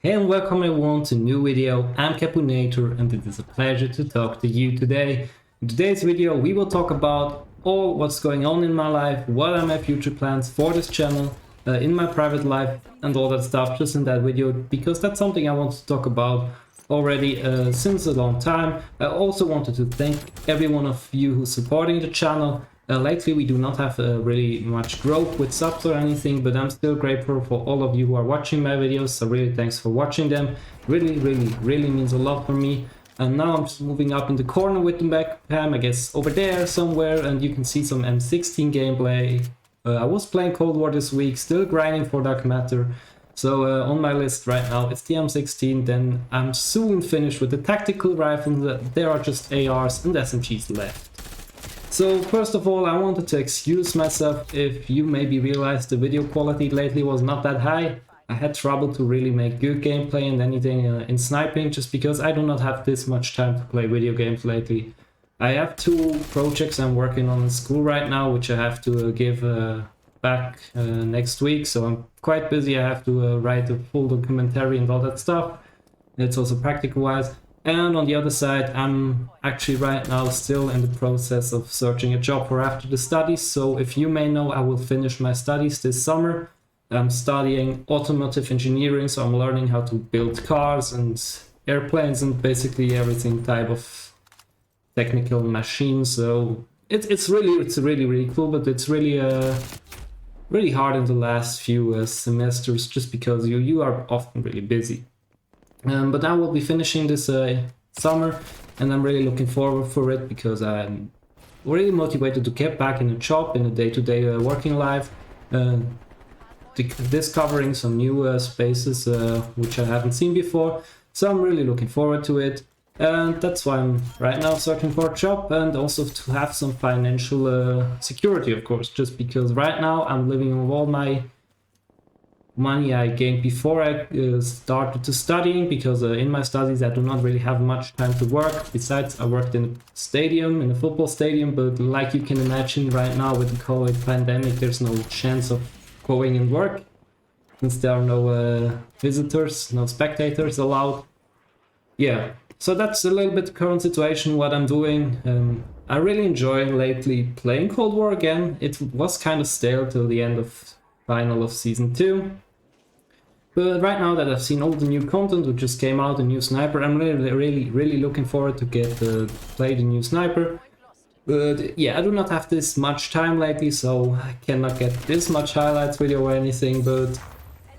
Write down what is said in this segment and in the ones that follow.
Hey and welcome everyone to a new video. I'm Capunator and it is a pleasure to talk to you today. In today's video we will talk about all what's going on in my life, what are my future plans for this channel, in my private life and all that stuff just in that video, because that's something I want to talk about already since a long time. I also wanted to thank every one of you who's supporting the channel. Lately we do not have really much growth with subs or anything, but I'm still grateful for all of you who are watching my videos, so really thanks for watching them. Really means a lot for me. And now I'm just moving up in the corner with the webcam, I guess over there somewhere, and you can see some M16 gameplay. I was playing Cold War this week, still grinding for Dark Matter. So on my list right now it's the M16, then I'm soon finished with the tactical rifles. There are just ARs and SMGs left. So first of all, I wanted to excuse myself if you maybe realized the video quality lately was not that high. I had trouble to really make good gameplay and anything in sniping just because I do not have this much time to play video games lately. I have two projects I'm working on in school right now, which I have to give back next week, so I'm quite busy. I have to write a full documentary and all that stuff. It's also practical wise. And on the other side, I'm actually right now still in the process of searching a job for after the studies. So if you may know, I will finish my studies this summer. I'm studying automotive engineering, so I'm learning how to build cars and airplanes and basically everything type of technical machine. So it's really cool, but it's really hard in the last few semesters just because you are often really busy. But I will be finishing this summer and I'm really looking forward for it because I'm really motivated to get back in a job, in a day-to-day working life, discovering some new spaces which I haven't seen before. So I'm really looking forward to it, and that's why I'm right now searching for a job and also to have some financial security, of course, just because right now I'm living on all my money I gained before I started to studying, because in my studies I do not really have much time to work. Besides, I worked in a stadium, in a football stadium, but like you can imagine right now with the COVID pandemic, there's no chance of going and work since there are no visitors, no spectators allowed. Yeah, so that's a little bit the current situation, what I'm doing. I really enjoy lately playing Cold War again. It was kind of stale till the end of final of season 2, but right now that I've seen all the new content which just came out, a new sniper, I'm really looking forward to get play the new sniper. But yeah, I do not have this much time lately, so I cannot get this much highlights video or anything, but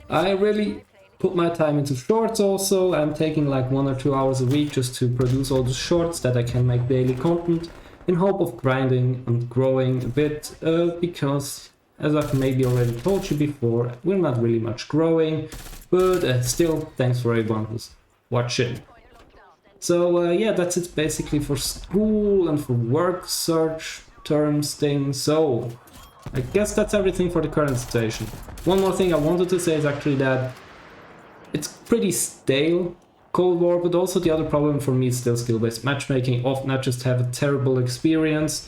I really put my time into shorts also. I'm taking like 1 or 2 hours a week just to produce all the shorts that I can make daily content in hope of grinding and growing a bit, because as I've maybe already told you before, we're not really much growing, but still, thanks for everyone who's watching. So yeah, that's it basically for school and for work search terms things. So I guess that's everything for the current situation. One more thing I wanted to say is actually that it's pretty stale, Cold War, but also the other problem for me is still skill-based matchmaking. Often I just have a terrible experience,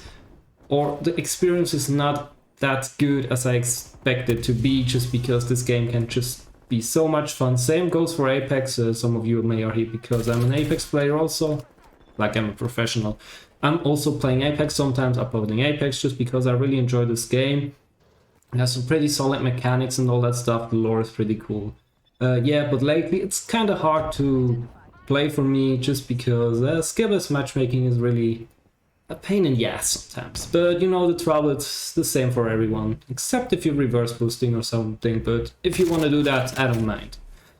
or the experience is not that good as I expected to be, just because this game can just be so much fun. Same goes for Apex. Some of you may are here because I'm an Apex player also, like I'm a professional. I'm also playing Apex sometimes, uploading Apex just because I really enjoy this game. It has some pretty solid mechanics and all that stuff. The lore is pretty cool. Yeah, but lately it's kind of hard to play for me just because skill-based matchmaking is really a pain in the ass sometimes, but you know the trouble, it's the same for everyone, except if you're reverse boosting or something, but if you want to do that, I don't mind.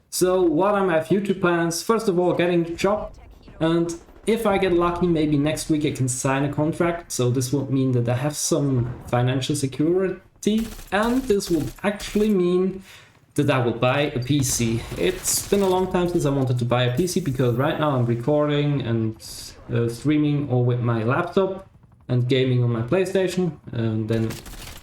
So what are my future plans? First of all, getting the job, and if I get lucky, maybe next week I can sign a contract, so this would mean that I have some financial security, and this would actually mean that I will buy a PC. It's been a long time since I wanted to buy a PC, because right now I'm recording and streaming all with my laptop and gaming on my PlayStation, and then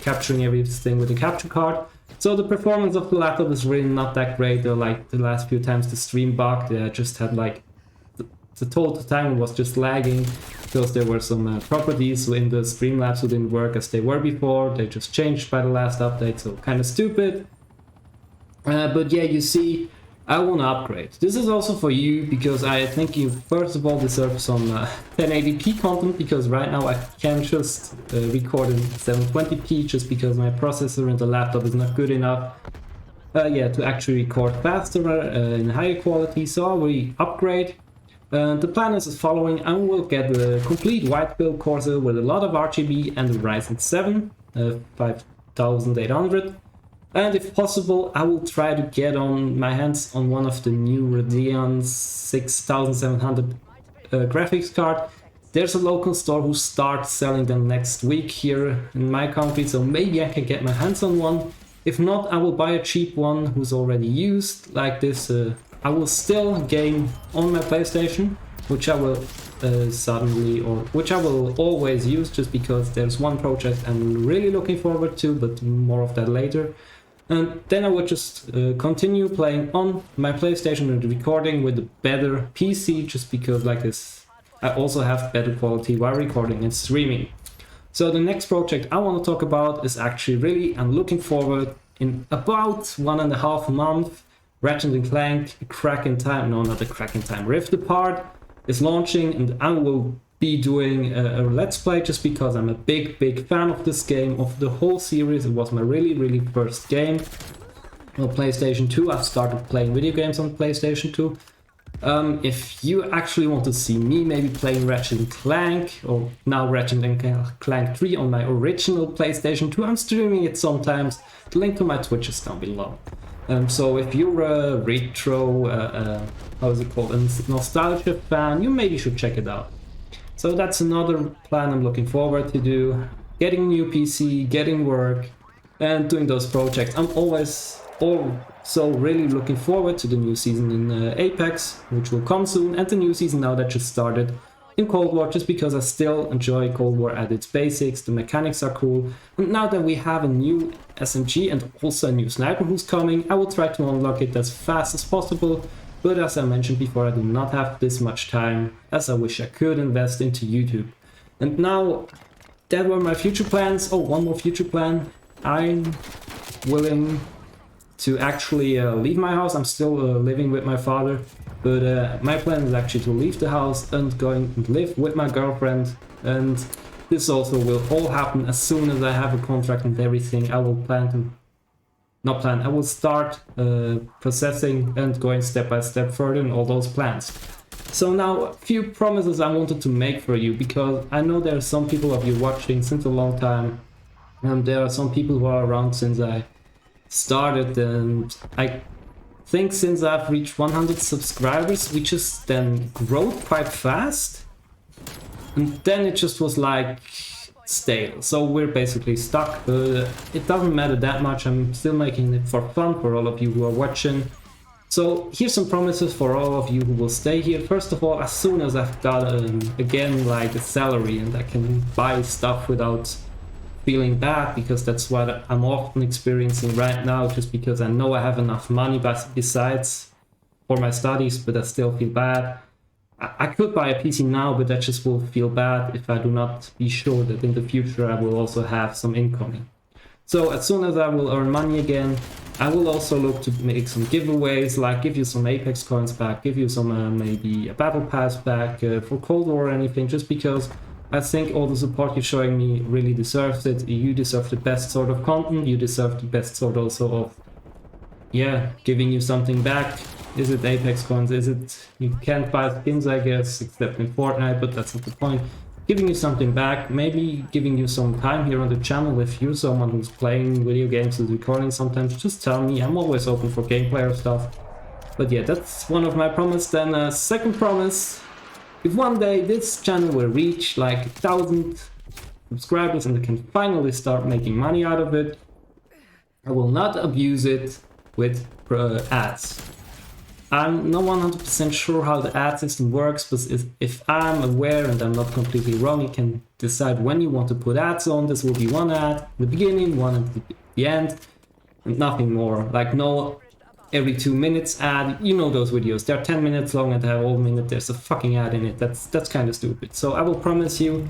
capturing everything with a capture card. So the performance of the laptop is really not that great. Like the last few times the stream bugged, I just had like the total time was just lagging because there were some properties in the Streamlabs who didn't work as they were before. They just changed by the last update, so kind of stupid. But yeah, you see, I want to upgrade. This is also for you because I think you first of all deserve some 1080p content, because right now I can just record in 720p just because my processor in the laptop is not good enough to actually record faster in higher quality. So I will upgrade. The plan is as following: I will get a complete white build Corsair with a lot of RGB and a Ryzen 7 5800. And if possible, I will try to get on my hands on one of the new Radeon 6700 graphics card. There's a local store who starts selling them next week here in my country, so maybe I can get my hands on one. If not, I will buy a cheap one who's already used, like this. I will still game on my PlayStation, which I will which I will always use, just because there's one project I'm really looking forward to, but more of that later. And then I would just continue playing on my PlayStation and recording with a better PC, just because like this I also have better quality while recording and streaming. So the next project I want to talk about is actually really, I'm looking forward, in about 1.5 months, Ratchet & Clank Crack in Time, no, not the Crack in Time, Rift Apart is launching, and I will be doing a let's play, just because I'm a big fan of this game, of the whole series. It was my really first game on PlayStation 2. I've started playing video games on PlayStation 2. If you actually want to see me maybe playing Ratchet & Clank, or now Ratchet & Clank 3 on my original PlayStation 2, I'm streaming it sometimes. The link to my Twitch is down below. So if you're a retro, how is it called, a nostalgia fan, you maybe should check it out. So that's another plan I'm looking forward to do. Getting a new PC, getting work, and doing those projects. I'm also really looking forward to the new season in Apex, which will come soon, and the new season now that just started in Cold War, just because I still enjoy Cold War at its basics. The mechanics are cool. And now that we have a new SMG and also a new sniper who's coming, I will try to unlock it as fast as possible. But as I mentioned before, I do not have this much time as I wish I could invest into YouTube. And now, that were my future plans. Oh, one more future plan. I'm willing to actually leave my house. I'm still living with my father, but my plan is actually to leave the house and going and live with my girlfriend. And this also will all happen as soon as I have a contract and everything. I will I will start processing and going step by step further in all those plans. So now a few promises I wanted to make for you, because I know there are some people of you watching since a long time, and there are some people who are around since I started, and I think since I've reached 100 subscribers, we just then grew quite fast, and then it just was like stale. So we're basically stuck. It doesn't matter that much. I'm still making it for fun for all of you who are watching. So here's some promises for all of you who will stay here. First of all, as soon as I've got again like a salary and I can buy stuff without feeling bad, because that's what I'm often experiencing right now, just because I know I have enough money besides for my studies, but I still feel bad. I could buy a PC now, but that just will feel bad if I do not be sure that in the future I will also have some incoming. So as soon as I will earn money again, I will also look to make some giveaways, like give you some Apex coins back, give you some maybe a battle pass back for Cold War or anything, just because I think all the support you're showing me really deserves it. You deserve the best sort of content, you deserve the best sort also of, giving you something back. Is it Apex coins? Is it, you can't buy skins I guess, except in Fortnite, but that's not the point. Giving you something back, maybe giving you some time here on the channel. If you're someone who's playing video games and recording sometimes, just tell me. I'm always open for gameplay or stuff. But yeah, that's one of my promises. Then second promise, if one day this channel will reach like 1,000 subscribers and I can finally start making money out of it, I will not abuse it with ads. I'm not 100% sure how the ad system works, but if I'm aware and I'm not completely wrong, you can decide when you want to put ads on. This will be one ad at the beginning, one at the end, and nothing more. Like no every 2 minutes ad. You know those videos, they're 10 minutes long and they have all minute there's a fucking ad in it. That's kind of stupid. So I will promise you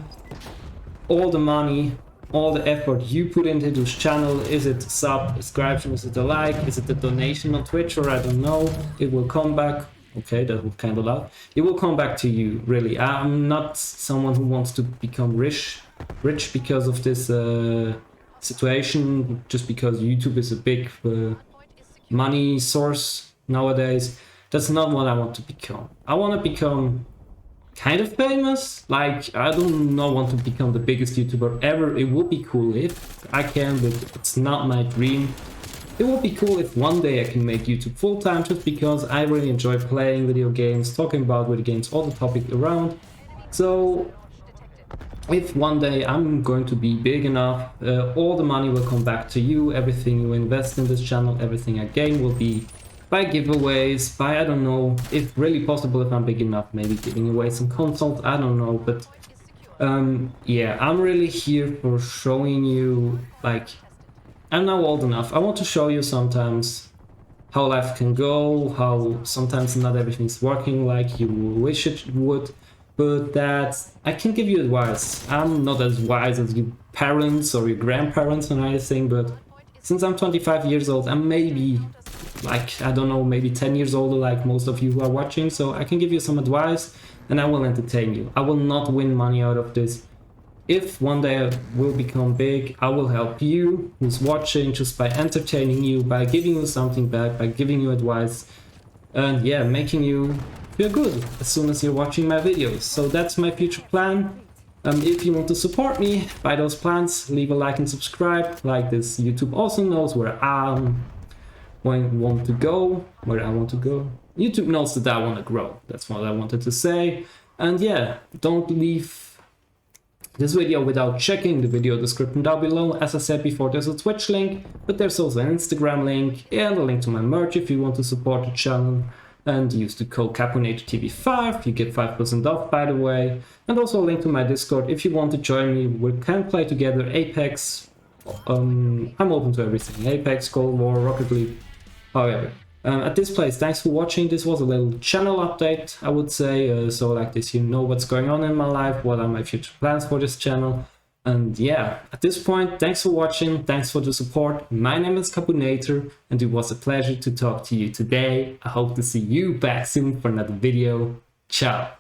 all the money all the effort you put into this channel. Is it sub, subscription, is it a like, is it a donation on Twitch, or I don't know, it will come back. Okay, that was kind of loud. It will come back to you, really. I'm not someone who wants to become rich because of this situation, just because YouTube is a big money source nowadays. That's not what I want to become. I want to become kind of famous. Like, I don't want to become the biggest YouTuber ever. It would be cool if I can, but it's not my dream. It would be cool if one day I can make YouTube full-time, just because I really enjoy playing video games, talking about video games, all the topics around. So if one day I'm going to be big enough, all the money will come back to you. Everything you invest in this channel, everything I gain will be by giveaways, by, I don't know, if really possible, if I'm big enough, maybe giving away some consoles, I don't know. But yeah, I'm really here for showing you, like, I'm now old enough. I want to show you sometimes how life can go, how sometimes not everything's working like you wish it would, but that I can give you advice. I'm not as wise as your parents or your grandparents or anything, but since I'm 25 years old, I'm maybe, like, I don't know, maybe 10 years older like most of you who are watching, so I can give you some advice and I will entertain you. I will not win money out of this. If one day I will become big, I will help you who's watching just by entertaining you, by giving you something back, by giving you advice, and yeah, making you feel good as soon as you're watching my videos. So that's my future plan. If you want to support me by those plans, leave a like and subscribe. Like this, YouTube also knows where I want to go, YouTube knows that I want to grow. That's what I wanted to say. And yeah, don't leave this video without checking the video description down below. As I said before, there's a Twitch link, but there's also an Instagram link and a link to my merch if you want to support the channel. And use the code CapunatorTV5, you get 5% off, by the way. And also a link to my Discord if you want to join me. We can play together Apex. I'm open to everything. Apex, Cold War, Rocket League, however. At this place, thanks for watching. This was a little channel update, I would say. So like this, you know what's going on in my life, what are my future plans for this channel. And yeah, at this point, thanks for watching, thanks for the support. My name is Capunator, and it was a pleasure to talk to you today. I hope to see you back soon for another video. Ciao!